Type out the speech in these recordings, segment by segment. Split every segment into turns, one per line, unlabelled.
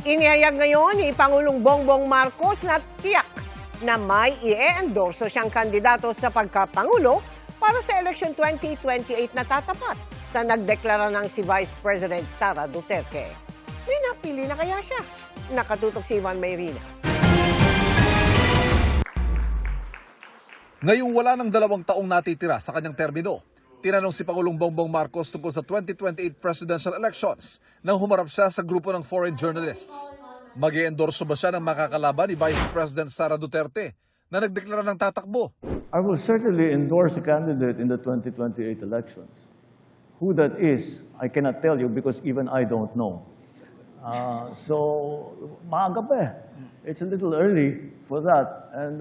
Inihayag ngayon ni Pangulong Bongbong Marcos na tiyak na may i-endorso siyang kandidato sa pagkapangulo para sa election 2028 na tatapat sa nagdeklara ng si Vice President Sara Duterte. May napili na kaya siya? Nakatutok si Ivan Mayrina.
Ngayong wala ng 2 taong natitira sa kanyang termino, tinanong si Pangulong Bongbong Marcos tungkol sa 2028 presidential elections nang humarap siya sa grupo ng foreign journalists. Mag-i-endorso ba siya ng makakalaban ni Vice President Sara Duterte na nagdeklara ng tatakbo?
I will certainly endorse a candidate in the 2028 elections. Who that is, I cannot tell you because even I don't know. So, maaga pa eh. It's a little early for that. And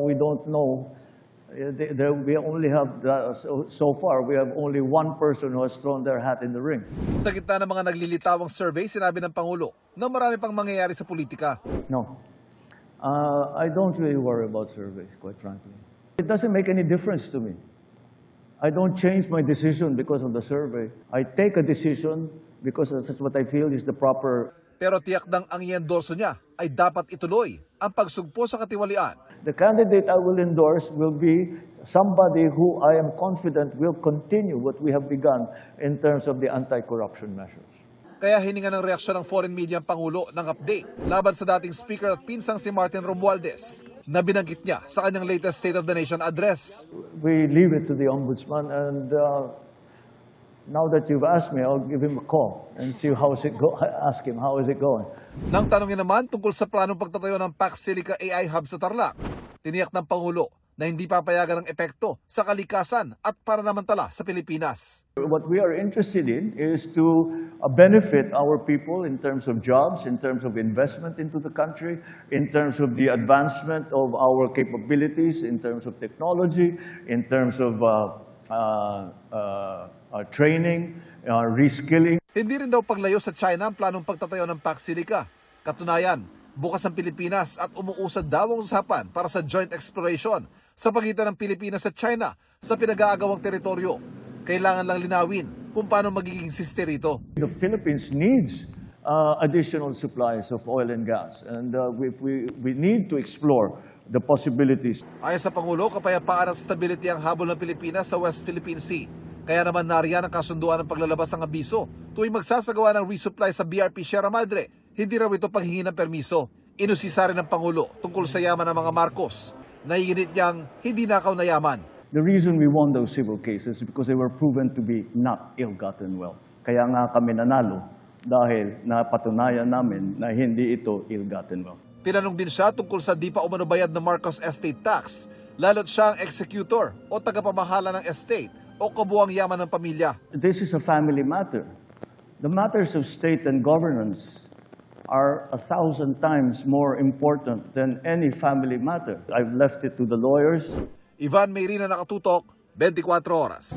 we don't know. We only have, so far, we have only one person who has thrown their hat in the ring.
Sa gitna ng mga naglilitawang survey, sinabi ng Pangulo na marami pang mangyayari sa politika.
No. I don't really worry about surveys, quite frankly. It doesn't make any difference to me. I don't change my decision because of the survey. I take a decision because that's what I feel is the proper.
Pero tiyak ng ang i-endorso niya ay dapat ituloy ang pagsugpo sa katiwalian.
The candidate I will endorse will be somebody who I am confident will continue what we have begun in terms of the anti-corruption measures.
Kaya hininga ng reaksyon ng foreign media ang Pangulo ng update laban sa dating speaker at pinsang si Martin Romualdez na binanggit niya sa kanyang latest State of the Nation address.
We leave it to the Ombudsman and now that you've asked me, I'll give him a call and see ask him how is it going.
Nang tanongin naman tungkol sa planong pagtatayo ng Pax Silica AI Hub sa Tarlac, tiniyak ng Pangulo na hindi papayagan ng epekto sa kalikasan at pananamantala sa Pilipinas.
What we are interested in is to benefit our people in terms of jobs, in terms of investment into the country, in terms of the advancement of our capabilities, in terms of technology, in terms of training, reskilling.
Hindi rin daw paglayo sa China ang planong pagtatayo ng Pax Silica. Katunayan, bukas ang Pilipinas at umuusad daw ang usapan para sa joint exploration sa pagitan ng Pilipinas at China sa pinag-aagawang teritoryo. Kailangan lang linawin kung paano magiging sister ito.
The Philippines needs additional supplies of oil and gas, and we need to explore the possibilities.
Ayon sa Pangulo, kapayapaan at stability ang habol ng Pilipinas sa West Philippine Sea. Kaya naman nariyan ang kasunduan ng paglalabas ng abiso tuwing magsasagawa ng resupply sa BRP Sierra Madre. Hindi raw ito paghingi ng permiso. Inusisa rin ng Pangulo tungkol sa yaman ng mga Marcos. Naiinit niyang hindi nakaw na yaman.
The reason we won those civil cases is because they were proven to be not ill-gotten wealth. Kaya nga kami nanalo dahil napatunayan namin na hindi ito ill-gotten wealth.
Tinanong din siya tungkol sa di pa umano bayad na Marcos estate tax, lalo't siya ang executor o tagapamahala ng estate o kabuang yaman ng pamilya.
This is a family matter. The matters of state and governance are 1,000 times more important than any family matter. I've left it to the lawyers.
Ivan Mayrina, Nakatutok, 24 Oras.